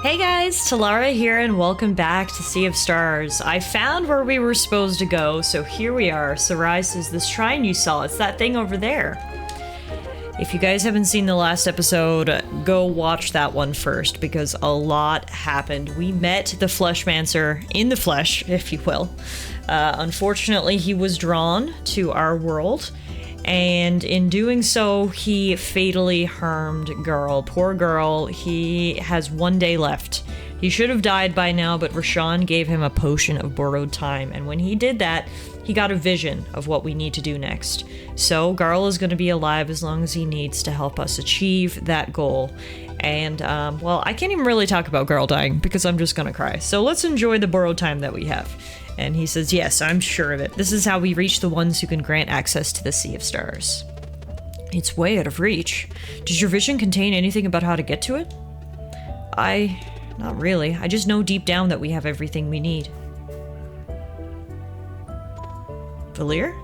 Hey guys, Tallara here and welcome back to Sea of Stars. I found where we were supposed to go, so here we are. Sarai says this shrine you saw, it's that thing over there. If you guys haven't seen the last episode, go watch that one first because a lot happened. We met the Fleshmancer in the flesh, if you will. Unfortunately, he was drawn to our world. And in doing so, he fatally harmed Girl. Poor Girl, he has 1 day left. He should have died by now, but Rashawn gave him a potion of borrowed time. And when he did that, he got a vision of what we need to do next. So Girl is going to be alive as long as he needs to help us achieve that goal. And, well, I can't even really talk about Girl dying because I'm just going to cry. So let's enjoy the borrowed time that we have. And he says, yes, I'm sure of it. This is how we reach the ones who can grant access to the Sea of Stars. It's way out of reach. Does your vision contain anything about how to get to it? Not really. I just know deep down that we have everything we need. Valir?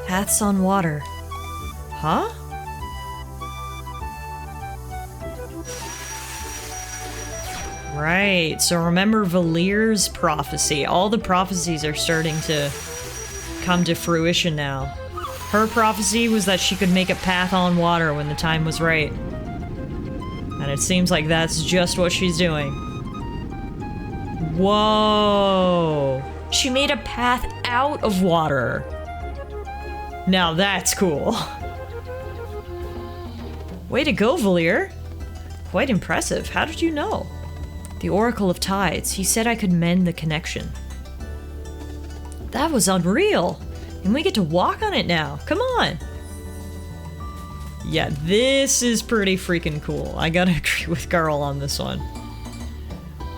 Paths on water. Huh? Right, so remember Valir's prophecy. All the prophecies are starting to come to fruition now. Her prophecy was that she could make a path on water when the time was right. And it seems like that's just what she's doing. Whoa! She made a path out of water! Now that's cool. Way to go, Valir. Quite impressive. How did you know? The Oracle of Tides. He said I could mend the connection. That was unreal! And we get to walk on it now. Come on! Yeah, this is pretty freaking cool. I gotta agree with Girl on this one.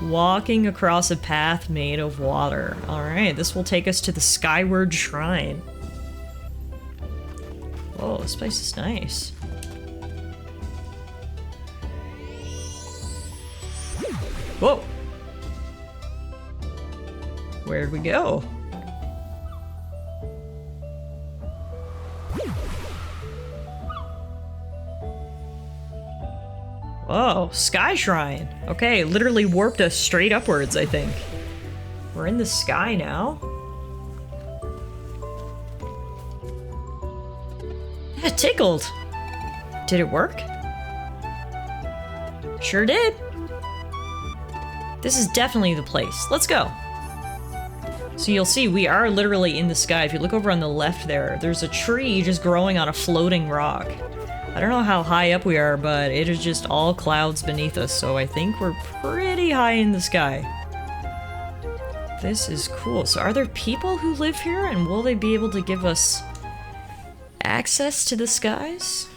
Walking across a path made of water. Alright, this will take us to the Skyward Shrine. Oh, this place is nice. Whoa! Where'd we go? Whoa, Sky Shrine. Okay, literally warped us straight upwards, I think. We're in the sky now. That tickled. Did it work? Sure did. This is definitely the place. Let's go. So you'll see we are literally in the sky. If you look over on the left there, there's a tree just growing on a floating rock. I don't know how high up we are, but it is just all clouds beneath us, so I think we're pretty high in the sky. This is cool. So are there people who live here, and will they be able to give us access to the skies?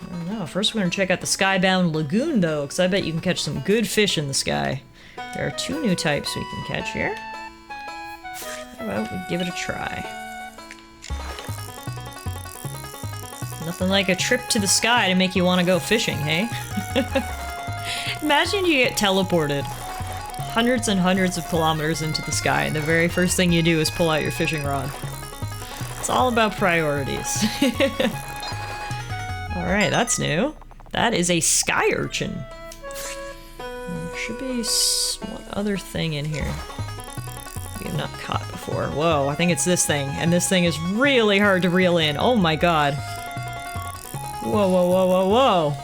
I don't know. First we're gonna check out the Skybound Lagoon, though, because I bet you can catch some good fish in the sky. There are 2 new types we can catch here. How about we give it a try? Nothing like a trip to the sky to make you want to go fishing, hey? Imagine you get teleported hundreds and hundreds of kilometers into the sky, and the very first thing you do is pull out your fishing rod. It's all about priorities. Alright, that's new. That is a sky urchin. There should be one other thing in here we have not caught before. Whoa, I think it's this thing, and this thing is really hard to reel in. Oh my god. Whoa, whoa, whoa, whoa, whoa.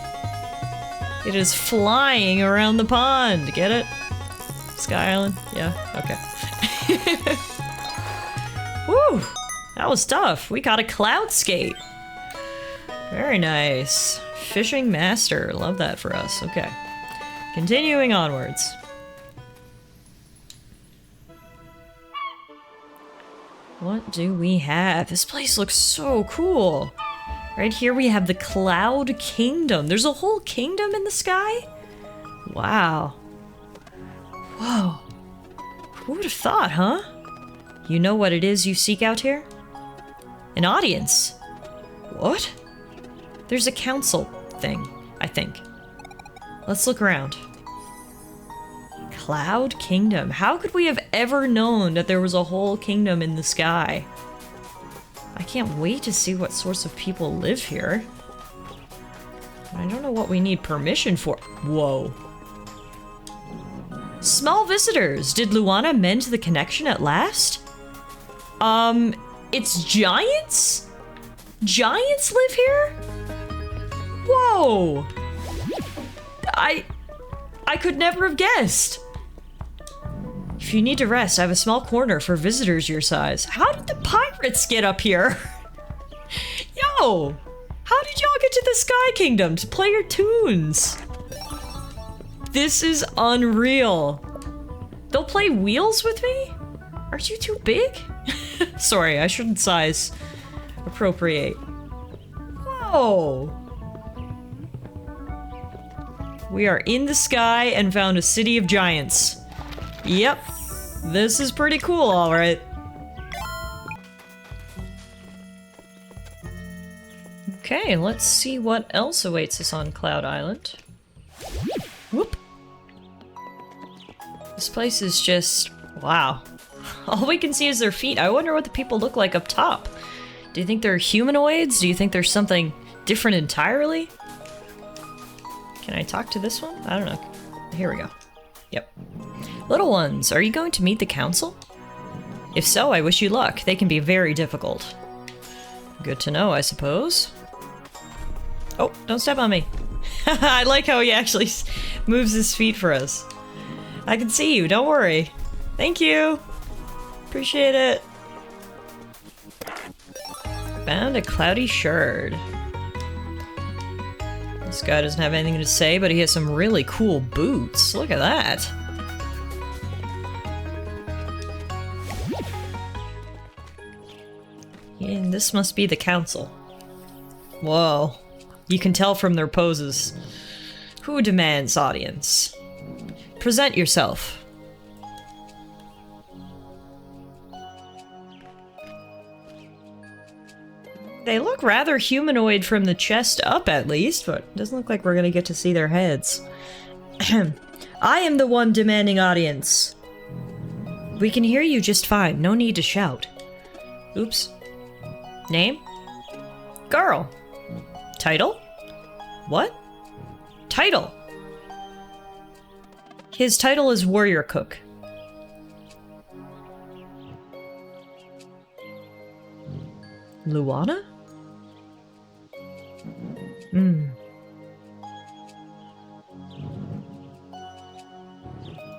It is flying around the pond. Get it? Sky Island? Yeah? Okay. Woo! That was tough. We caught a cloud skate. Very nice. Fishing master. Love that for us. Okay. Continuing onwards. What do we have? This place looks so cool. Right here we have the Cloud Kingdom. There's a whole kingdom in the sky? Wow. Whoa. Who would have thought, huh? You know what it is you seek out here? An audience. What? There's a council thing, I think. Let's look around. Cloud Kingdom. How could we have ever known that there was a whole kingdom in the sky? I can't wait to see what sorts of people live here. I don't know what we need permission for. Whoa. Small visitors. Did Luana mend the connection at last? It's giants? Giants live here? Whoa. I could never have guessed. If you need to rest, I have a small corner for visitors your size. How did the pirates get up here? Yo! How did y'all get to the Sky Kingdom to play your tunes? This is unreal. They'll play wheels with me? Aren't you too big? Sorry, I shouldn't size appropriate. Whoa. We are in the sky and found a city of giants. Yep. This is pretty cool, alright. Okay, let's see what else awaits us on Cloud Island. Whoop. This place is just... wow. All we can see is their feet. I wonder what the people look like up top. Do you think they're humanoids? Do you think there's something different entirely? Can I talk to this one? I don't know. Here we go. Yep. Little ones, are you going to meet the council? If so, I wish you luck. They can be very difficult. Good to know, I suppose. Oh, don't step on me. I like how he actually moves his feet for us. I can see you, don't worry. Thank you. Appreciate it. Found a cloudy shard. This guy doesn't have anything to say, but he has some really cool boots. Look at that. And this must be the council. Whoa. You can tell from their poses. Who demands audience? Present yourself. They look rather humanoid from the chest up, at least, but it doesn't look like we're gonna get to see their heads. I am the one demanding audience. We can hear you just fine. No need to shout. Oops. Name? Girl. Title? What? Title. His title is Warrior Cook. Luana?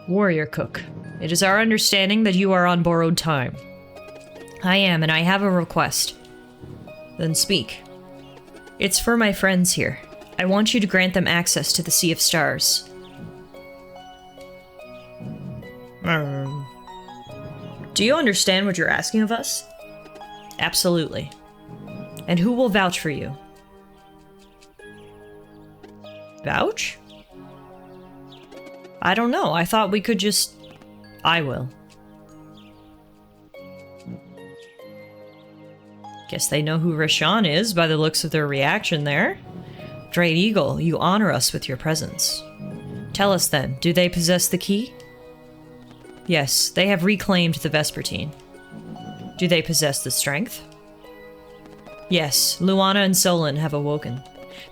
Warrior Cook. It is our understanding that you are on borrowed time. I am, and I have a request. Then speak. It's for my friends here. I want you to grant them access to the Sea of Stars. Do you understand what you're asking of us? Absolutely. And who will vouch for you? Vouch? I don't know. I thought we could just... I will. Guess they know who Rashawn is by the looks of their reaction there. Great Eagle, you honor us with your presence. Tell us then, do they possess the key? Yes, they have reclaimed the Vespertine. Do they possess the strength? Yes, Luana and Solon have awoken.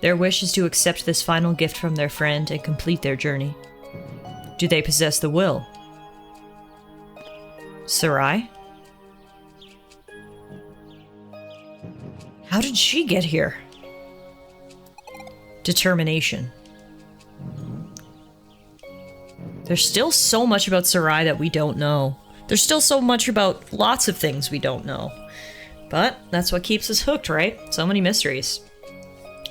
Their wish is to accept this final gift from their friend and complete their journey. Do they possess the will? Sarai? How did she get here? Determination. There's still so much about Sarai that we don't know. There's still so much about lots of things we don't know. But that's what keeps us hooked, right? So many mysteries.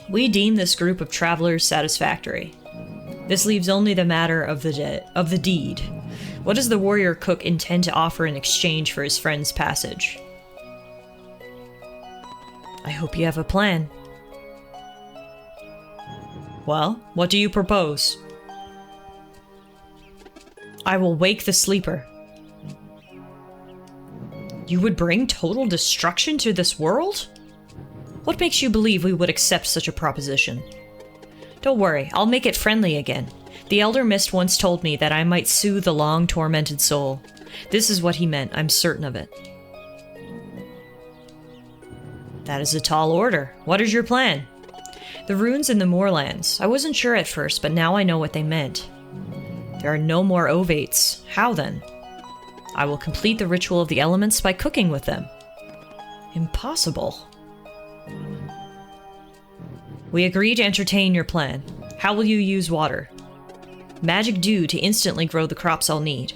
We deem this group of travelers satisfactory. This leaves only the matter of the deed. What does the warrior cook intend to offer in exchange for his friend's passage? I hope you have a plan. Well, what do you propose? I will wake the sleeper. You would bring total destruction to this world? What makes you believe we would accept such a proposition? Don't worry, I'll make it friendly again. The Elder Mist once told me that I might soothe the long-tormented soul. This is what he meant, I'm certain of it. That is a tall order. What is your plan? The runes in the moorlands. I wasn't sure at first, but now I know what they meant. There are no more ovates. How then? I will complete the ritual of the elements by cooking with them. Impossible. We agree to entertain your plan. How will you use water? Magic dew to instantly grow the crops I'll need.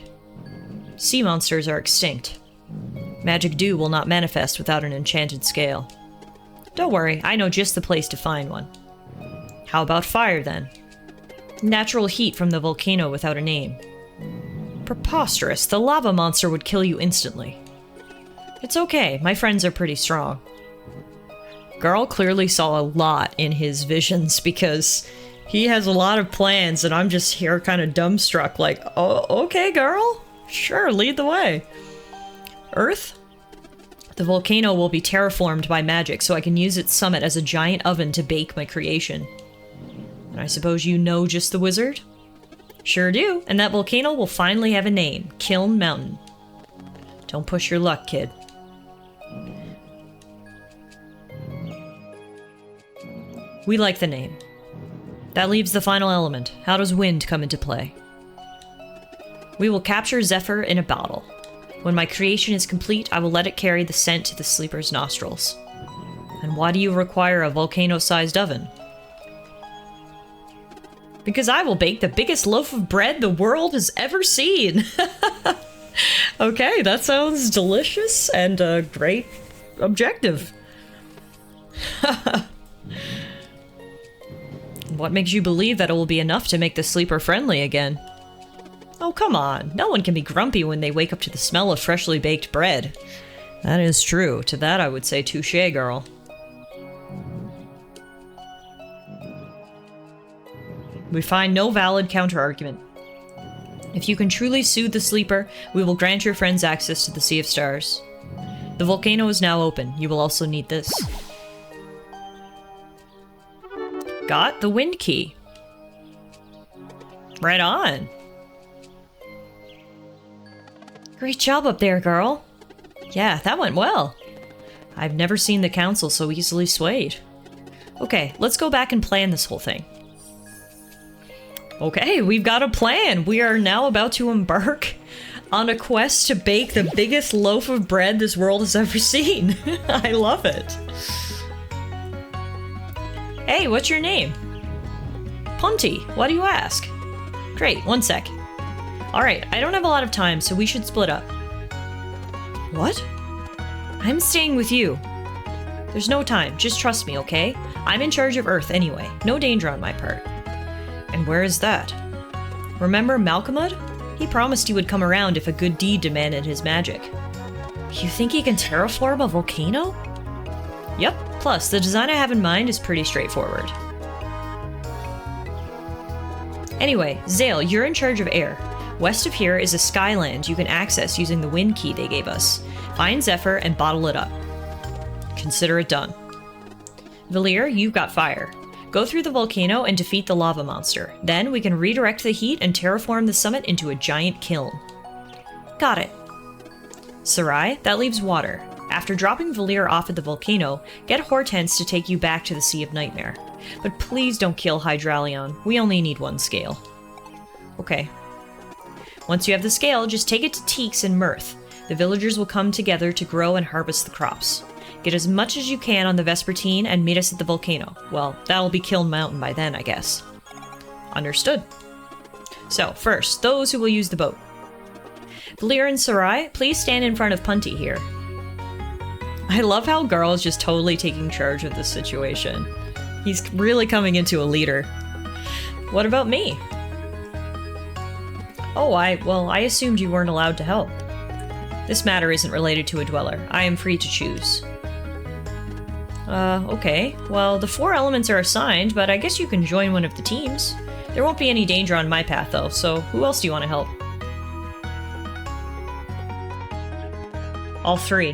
Sea monsters are extinct. Magic dew will not manifest without an enchanted scale. Don't worry, I know just the place to find one. How about fire, then? Natural heat from the volcano without a name. Preposterous, the lava monster would kill you instantly. It's okay, my friends are pretty strong. Garl clearly saw a lot in his visions because he has a lot of plans and I'm just here kind of dumbstruck like, oh, okay, Garl. Sure, lead the way. Earth? The volcano will be terraformed by magic so I can use its summit as a giant oven to bake my creation. And I suppose you know just the wizard? Sure do, and that volcano will finally have a name, Kiln Mountain. Don't push your luck, kid. We like the name. That leaves the final element. How does wind come into play? We will capture Zephyr in a bottle. When my creation is complete, I will let it carry the scent to the sleeper's nostrils. And why do you require a volcano-sized oven? Because I will bake the biggest loaf of bread the world has ever seen! Okay, that sounds delicious and a great objective. What makes you believe that it will be enough to make the sleeper friendly again? Oh, come on. No one can be grumpy when they wake up to the smell of freshly baked bread. That is true. To that I would say touché, girl. We find no valid counter-argument. If you can truly soothe the sleeper, we will grant your friends access to the Sea of Stars. The volcano is now open. You will also need this. Got the wind key. Right on. Great job up there, girl. Yeah, that went well. I've never seen the council so easily swayed. Okay, let's go back and plan this whole thing. Okay, we've got a plan. We are now about to embark on a quest to bake the biggest loaf of bread this world has ever seen. I love it. Hey, what's your name? Punty, why do you ask? Great, one sec. Alright, I don't have a lot of time, so we should split up. What? I'm staying with you. There's no time, just trust me, okay? I'm in charge of Earth anyway, no danger on my part. And where is that? Remember Malcolmud? He promised he would come around if a good deed demanded his magic. You think he can terraform a volcano? Yep, plus the design I have in mind is pretty straightforward. Anyway, Zale, you're in charge of air. West of here is a Skyland you can access using the wind key they gave us. Find Zephyr and bottle it up. Consider it done. Valir, you've got fire. Go through the volcano and defeat the lava monster. Then we can redirect the heat and terraform the summit into a giant kiln. Got it. Sarai, that leaves water. After dropping Valir off at the volcano, get Hortense to take you back to the Sea of Nightmare. But please don't kill Hydralion. We only need one scale. Okay. Once you have the scale, just take it to Teaks and Mirth. The villagers will come together to grow and harvest the crops. Get as much as you can on the Vespertine and meet us at the volcano. Well, that'll be Kiln Mountain by then, I guess. Understood. So, first, those who will use the boat. Valir and Sarai, please stand in front of Punty here. I love how Garl is just totally taking charge of this situation. He's really coming into a leader. What about me? Oh, I assumed you weren't allowed to help. This matter isn't related to a dweller. I am free to choose. Okay. Well, the 4 elements are assigned, but I guess you can join one of the teams. There won't be any danger on my path, though, so who else do you want to help? All 3.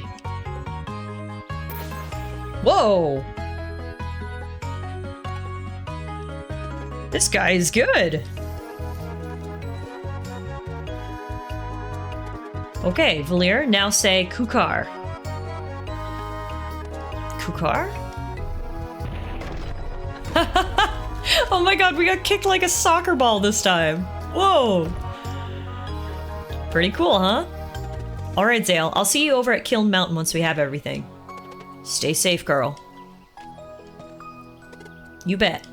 Whoa! This guy is good! Okay, Valir, now say Kukar. Kukar? Oh my god, we got kicked like a soccer ball this time. Whoa. Pretty cool, huh? Alright, Zale. I'll see you over at Kiln Mountain once we have everything. Stay safe, girl. You bet.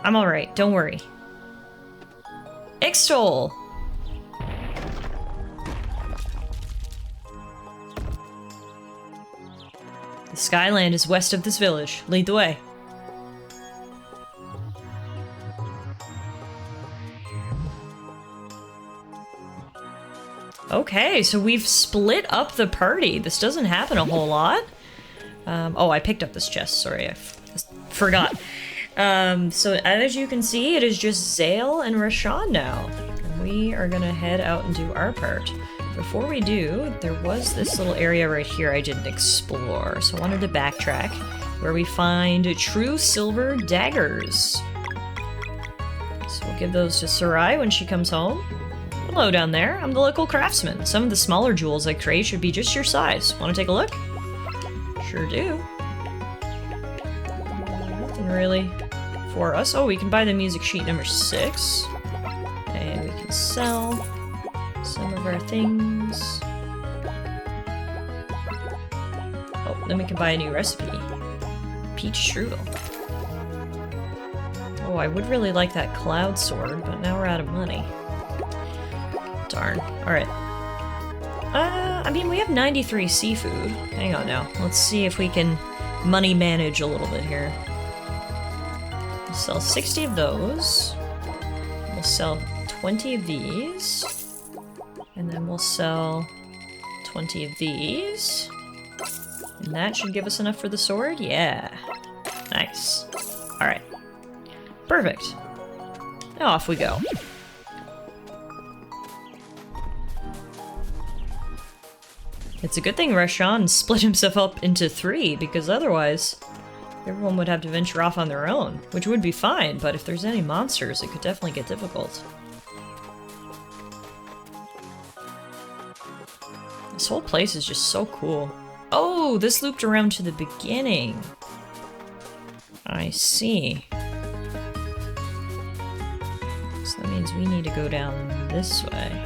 I'm alright, don't worry. Extol! The Skyland is west of this village. Lead the way. Okay, so we've split up the party. This doesn't happen a whole lot. Oh, I picked up this chest. Sorry, I forgot. So as you can see, it is just Zale and Rashawn now. And we are gonna head out and do our part. Before we do, there was this little area right here I didn't explore, so I wanted to backtrack, where we find true silver daggers. So we'll give those to Sarai when she comes home. Hello down there, I'm the local craftsman. Some of the smaller jewels I create should be just your size. Want to take a look? Sure do. Nothing really for us. Oh, we can buy the music sheet number 6. And we can sell some of our things. Oh, then we can buy a new recipe. Peach strudel. Oh, I would really like that cloud sword, but now we're out of money. Darn. Alright. I mean, we have 93 seafood. Hang on now. Let's see if we can money manage a little bit here. We'll sell 60 of those. We'll sell 20 of these. And then we'll sell 20 of these. And that should give us enough for the sword? Yeah. Nice. Alright. Perfect. Now off we go. It's a good thing Rashawn split himself up into 3, because otherwise everyone would have to venture off on their own, which would be fine, but if there's any monsters, it could definitely get difficult. This whole place is just so cool. Oh, this looped around to the beginning. I see. So that means we need to go down this way.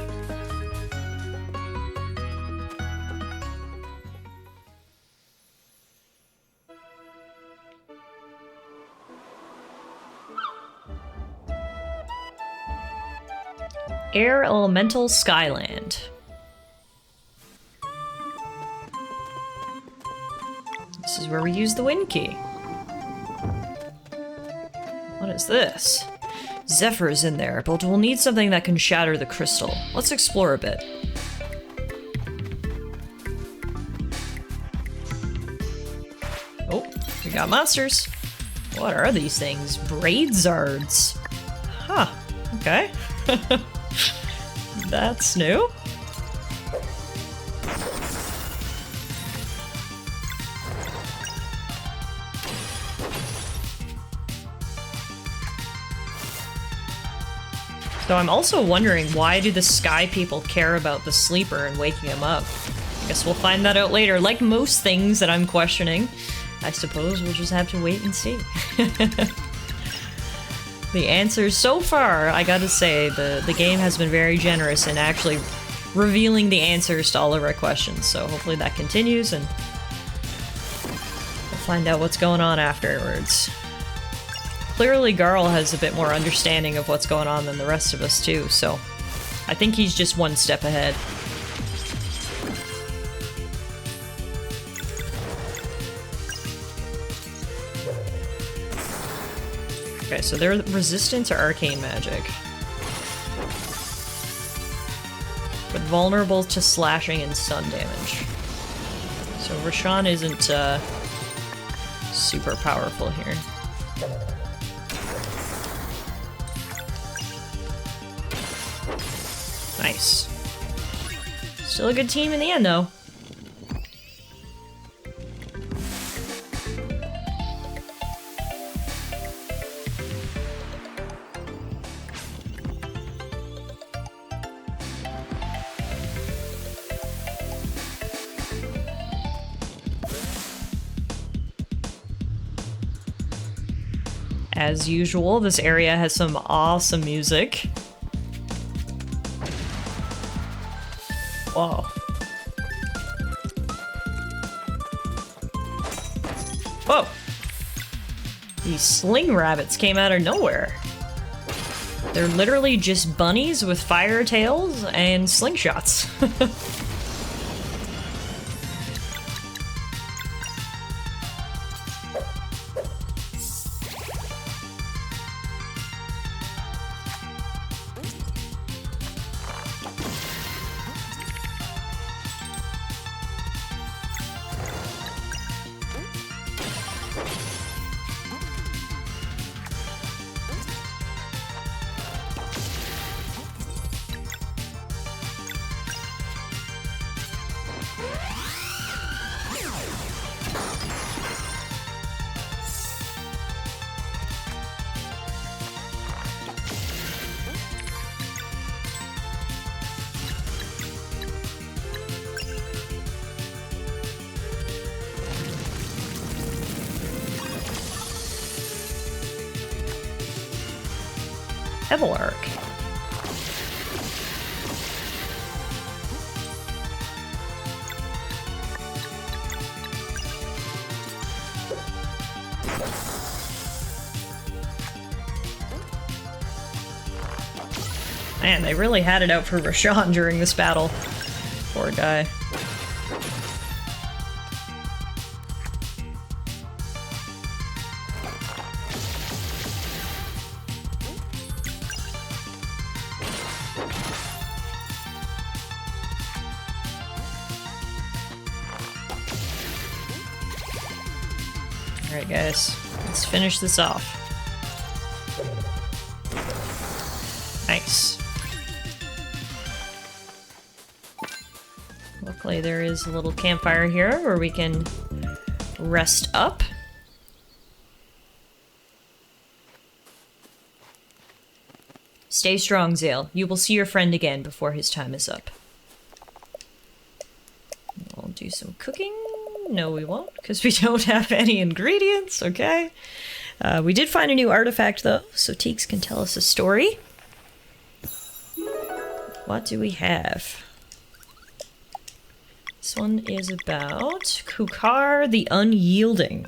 Air Elemental Skyland. This is where we use the wind key. What is this? Zephyr is in there, but we'll need something that can shatter the crystal. Let's explore a bit. Oh, we got monsters. What are these things? Braidzards. Huh, okay. That's new. So I'm also wondering, why do the sky people care about the sleeper and waking him up? I guess we'll find that out later. Like most things that I'm questioning, I suppose we'll just have to wait and see. The answers so far, I gotta say, the game has been very generous in actually revealing the answers to all of our questions, so hopefully that continues and we'll find out what's going on afterwards. Clearly Garl has a bit more understanding of what's going on than the rest of us too, so I think he's just one step ahead. Okay, so they're resistant to arcane magic. But vulnerable to slashing and stun damage. So Rashawn isn't super powerful here. Nice. Still a good team in the end, though. As usual, this area has some awesome music. Whoa. Whoa. These sling rabbits came out of nowhere. They're literally just bunnies with fire tails and slingshots. Evelark. Man, they really had it out for Rashawn during this battle. Poor guy. Alright guys, let's finish this off. Nice. Luckily there is a little campfire here where we can rest up. Stay strong, Zale. You will see your friend again before his time is up. We'll do some cooking. No, we won't, because we don't have any ingredients, okay? We did find a new artifact, though, so Teeks can tell us a story. What do we have? This one is about Kukar the Unyielding.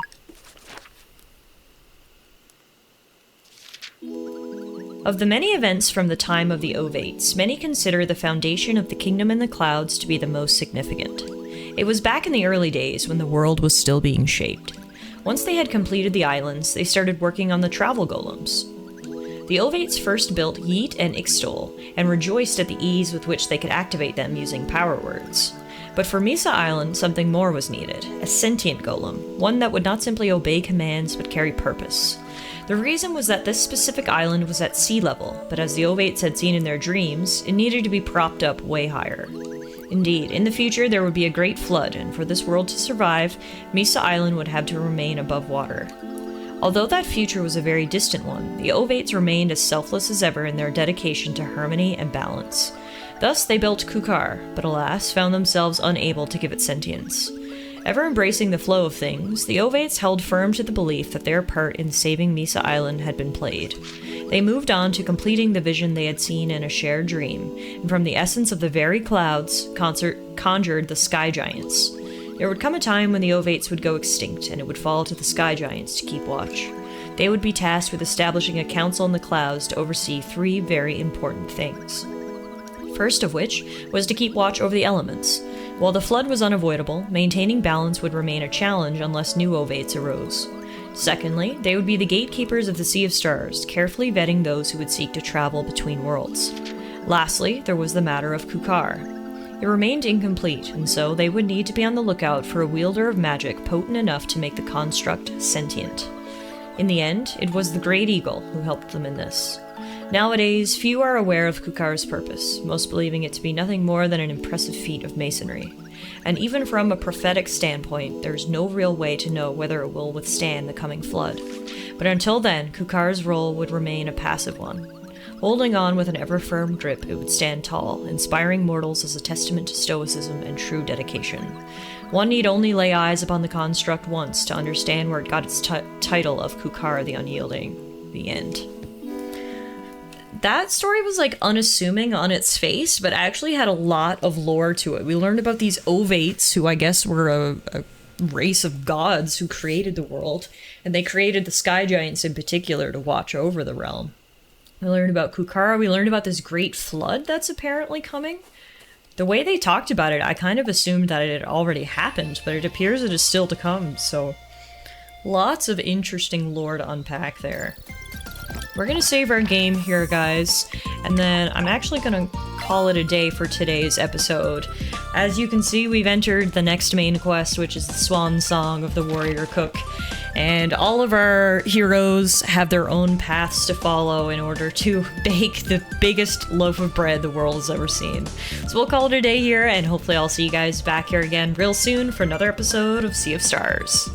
Of the many events from the time of the Ovates, many consider the foundation of the Kingdom in the Clouds to be the most significant. It was back in the early days when the world was still being shaped. Once they had completed the islands, they started working on the travel golems. The Ovates first built Yeet and Ixtol, and rejoiced at the ease with which they could activate them using power words. But for Misa Island, something more was needed, a sentient golem, one that would not simply obey commands but carry purpose. The reason was that this specific island was at sea level, but as the Ovates had seen in their dreams, it needed to be propped up way higher. Indeed, in the future there would be a great flood, and for this world to survive, Misa Island would have to remain above water. Although that future was a very distant one, the Ovates remained as selfless as ever in their dedication to harmony and balance. Thus they built Kukar, but alas, found themselves unable to give it sentience. Ever embracing the flow of things, the Ovates held firm to the belief that their part in saving Misa Island had been played. They moved on to completing the vision they had seen in a shared dream, and from the essence of the very clouds, conjured the Sky Giants. There would come a time when the Ovates would go extinct, and it would fall to the Sky Giants to keep watch. They would be tasked with establishing a council in the clouds to oversee 3 very important things. First of which was to keep watch over the elements. While the flood was unavoidable, maintaining balance would remain a challenge unless new Ovates arose. Secondly, they would be the gatekeepers of the Sea of Stars, carefully vetting those who would seek to travel between worlds. Lastly, there was the matter of Kukar. It remained incomplete, and so they would need to be on the lookout for a wielder of magic potent enough to make the construct sentient. In the end, it was the Great Eagle who helped them in this. Nowadays, few are aware of Kukar's purpose, most believing it to be nothing more than an impressive feat of masonry. And even from a prophetic standpoint, there is no real way to know whether it will withstand the coming flood. But until then, Kukar's role would remain a passive one. Holding on with an ever-firm grip, it would stand tall, inspiring mortals as a testament to stoicism and true dedication. One need only lay eyes upon the construct once to understand where it got its title of Kukar the Unyielding. The end. That story was like unassuming on its face, but actually had a lot of lore to it. We learned about these Ovates, who I guess were a race of gods who created the world, and they created the Sky Giants in particular to watch over the realm. We learned about Kukara, we learned about this great flood that's apparently coming. The way they talked about it, I kind of assumed that it had already happened, but it appears it is still to come, so lots of interesting lore to unpack there. We're gonna save our game here, guys, and then I'm actually gonna call it a day for today's episode. As you can see, we've entered the next main quest, which is the Swan Song of the Warrior Cook, and all of our heroes have their own paths to follow in order to bake the biggest loaf of bread the world has ever seen. So we'll call it a day here, and hopefully I'll see you guys back here again real soon for another episode of Sea of Stars.